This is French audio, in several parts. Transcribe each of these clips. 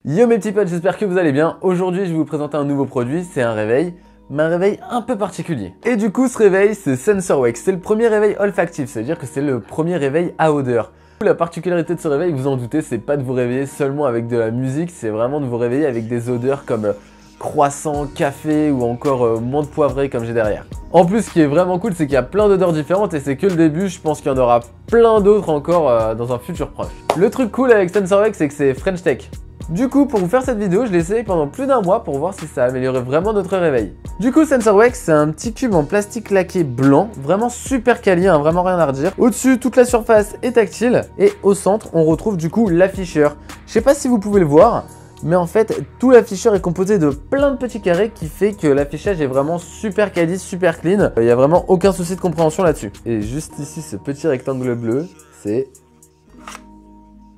Yo mes petits potes, j'espère que vous allez bien. Aujourd'hui, je vais vous présenter un nouveau produit, c'est un réveil, mais un réveil un peu particulier. Et du coup, ce réveil, c'est SensorWake. C'est le premier réveil olfactif, c'est-à-dire que c'est le premier réveil à odeur. La particularité de ce réveil, vous en doutez, c'est pas de vous réveiller seulement avec de la musique, c'est vraiment de vous réveiller avec des odeurs comme croissant, café ou encore menthe poivrée comme j'ai derrière. En plus, ce qui est vraiment cool, c'est qu'il y a plein d'odeurs différentes et c'est que le début, je pense qu'il y en aura plein d'autres encore dans un futur proche. Le truc cool avec SensorWake, c'est que c'est French Tech. Du coup, pour vous faire cette vidéo, je l'ai essayé pendant plus d'un mois pour voir si ça améliorait vraiment notre réveil. Du coup, SensorWake, c'est un petit cube en plastique laqué blanc, vraiment super quali, hein, vraiment rien à redire. Au-dessus, toute la surface est tactile et au centre, on retrouve du coup l'afficheur. Je sais pas si vous pouvez le voir, mais en fait, tout l'afficheur est composé de plein de petits carrés qui fait que l'affichage est vraiment super quali, super clean. Il n'y a vraiment aucun souci de compréhension là-dessus. Et juste ici, ce petit rectangle bleu, c'est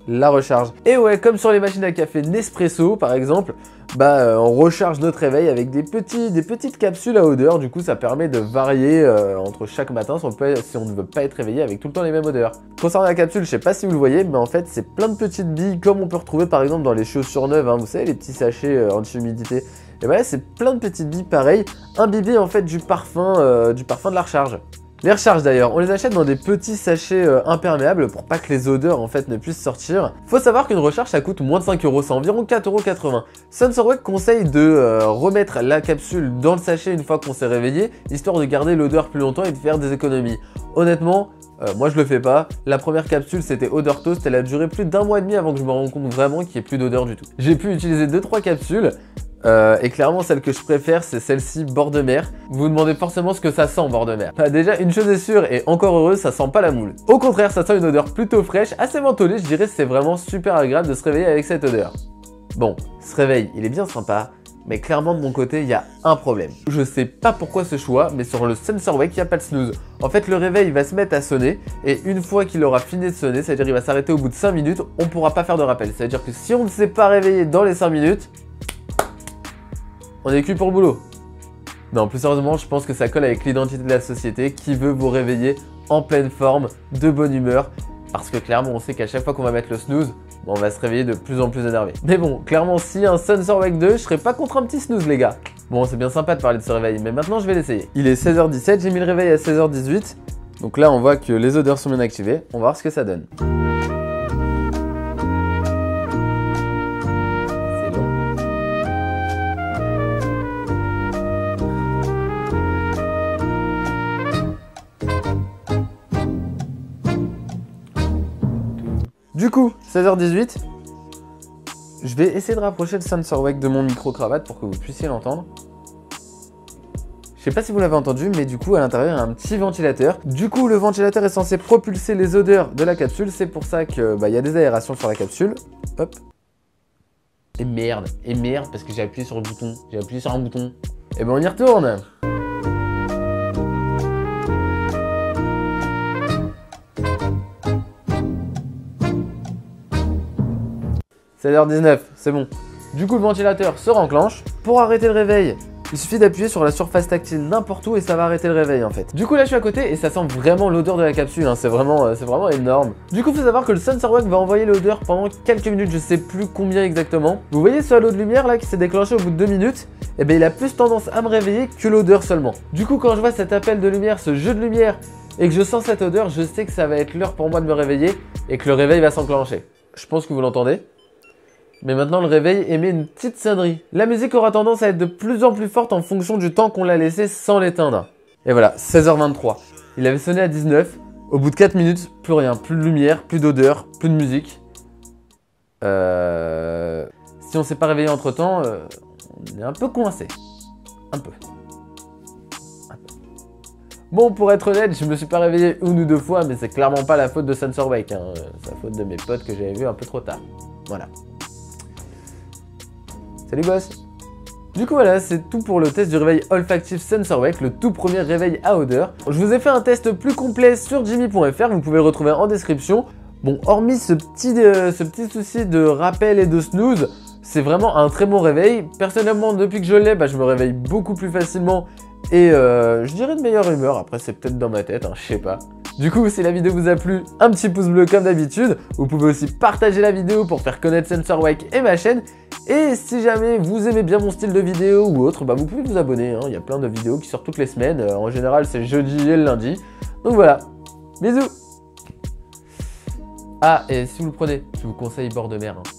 la recharge. Et ouais, comme sur les machines à café Nespresso par exemple, on recharge notre réveil avec des petites capsules à odeur. Du coup, ça permet de varier entre chaque matin si on ne veut pas être réveillé avec tout le temps les mêmes odeurs. Concernant la capsule, je sais pas si vous le voyez, mais en fait, c'est plein de petites billes comme on peut retrouver par exemple dans les chaussures neuves, hein, vous savez, les petits sachets anti-humidité. Et voilà, c'est plein de petites billes pareilles, imbibées en fait du parfum de la recharge. Les recharges d'ailleurs, on les achète dans des petits sachets imperméables pour pas que les odeurs en fait ne puissent sortir. Faut savoir qu'une recharge ça coûte moins de 5 €, c'est environ 4,80 €. SensorWake conseille de remettre la capsule dans le sachet une fois qu'on s'est réveillé, histoire de garder l'odeur plus longtemps et de faire des économies. Honnêtement, moi je le fais pas. La première capsule c'était Odor Toast, elle a duré plus d'1 mois et demi avant que je me rende compte vraiment qu'il n'y ait plus d'odeur du tout. J'ai pu utiliser 2-3 capsules. Et clairement celle que je préfère c'est celle-ci bord de mer. Vous vous demandez forcément ce que ça sent bord de mer. Déjà une chose est sûre et encore heureuse, ça sent pas la moule. Au contraire, ça sent une odeur plutôt fraîche, assez mentholée. Je dirais que c'est vraiment super agréable de se réveiller avec cette odeur. Bon, ce réveil il est bien sympa, mais clairement de mon côté il y a un problème. Je sais pas pourquoi ce choix, mais sur le SensorWake il n'y a pas de snooze. En fait le réveil va se mettre à sonner et une fois qu'il aura fini de sonner, c'est-à-dire il va s'arrêter au bout de 5 minutes, on pourra pas faire de rappel. C'est-à-dire que si on ne s'est pas réveillé dans les 5 minutes, on est cuit pour le boulot. Non, plus sérieusement, je pense que ça colle avec l'identité de la société qui veut vous réveiller en pleine forme, de bonne humeur. Parce que clairement, on sait qu'à chaque fois qu'on va mettre le snooze, on va se réveiller de plus en plus énervé. Mais bon, clairement, si un SensorWake 2, je serais pas contre un petit snooze, les gars. Bon, c'est bien sympa de parler de ce réveil, mais maintenant, je vais l'essayer. Il est 16h17, j'ai mis le réveil à 16h18. Donc là, on voit que les odeurs sont bien activées. On va voir ce que ça donne. Du coup, 16h18, je vais essayer de rapprocher le SensorWake de mon micro-cravate pour que vous puissiez l'entendre. Je sais pas si vous l'avez entendu, mais du coup, à l'intérieur, il y a un petit ventilateur. Du coup, le ventilateur est censé propulser les odeurs de la capsule. C'est pour ça que y a des aérations sur la capsule. Hop. Et merde, parce que j'ai appuyé sur le bouton. J'ai appuyé sur un bouton. Et ben, on y retourne. C'est 16h19, c'est bon. Du coup, le ventilateur se renclenche. Pour arrêter le réveil, il suffit d'appuyer sur la surface tactile n'importe où et ça va arrêter le réveil en fait. Du coup, là, je suis à côté et ça sent vraiment l'odeur de la capsule. Hein. C'est vraiment énorme. Du coup, il faut savoir que le SensorWake va envoyer l'odeur pendant quelques minutes. Je sais plus combien exactement. Vous voyez ce halo de lumière là qui s'est déclenché au bout de 2 minutes? Eh bien, il a plus tendance à me réveiller que l'odeur seulement. Du coup, quand je vois cet appel de lumière, ce jeu de lumière et que je sens cette odeur, je sais que ça va être l'heure pour moi de me réveiller et que le réveil va s'enclencher. Je pense que vous l'entendez. Mais maintenant, le réveil émet une petite sonnerie. La musique aura tendance à être de plus en plus forte en fonction du temps qu'on l'a laissé sans l'éteindre. Et voilà, 16h23. Il avait sonné à 19. Au bout de 4 minutes, plus rien. Plus de lumière, plus d'odeur, plus de musique. Si on s'est pas réveillé entre temps, on est un peu coincé. Un peu. Bon, pour être honnête, je me suis pas réveillé une ou deux fois, mais c'est clairement pas la faute de SensorWake. Hein. C'est la faute de mes potes que j'avais vus un peu trop tard. Voilà. Salut boss. Du coup voilà, c'est tout pour le test du réveil olfactif SensorWake, le tout premier réveil à odeur. Je vous ai fait un test plus complet sur jimmy.fr, vous pouvez le retrouver en description. Bon, hormis ce petit souci de rappel et de snooze, c'est vraiment un très bon réveil. Personnellement, depuis que je l'ai, je me réveille beaucoup plus facilement et je dirais de meilleure humeur. Après c'est peut-être dans ma tête, hein, je sais pas. Du coup, si la vidéo vous a plu, un petit pouce bleu comme d'habitude. Vous pouvez aussi partager la vidéo pour faire connaître SensorWake et ma chaîne. Et si jamais vous aimez bien mon style de vidéo ou autre, bah vous pouvez vous abonner, hein. Il y a plein de vidéos qui sortent toutes les semaines. En général, c'est le jeudi et le lundi. Donc voilà, bisous. Ah, et si vous le prenez, je vous conseille bord de mer, hein.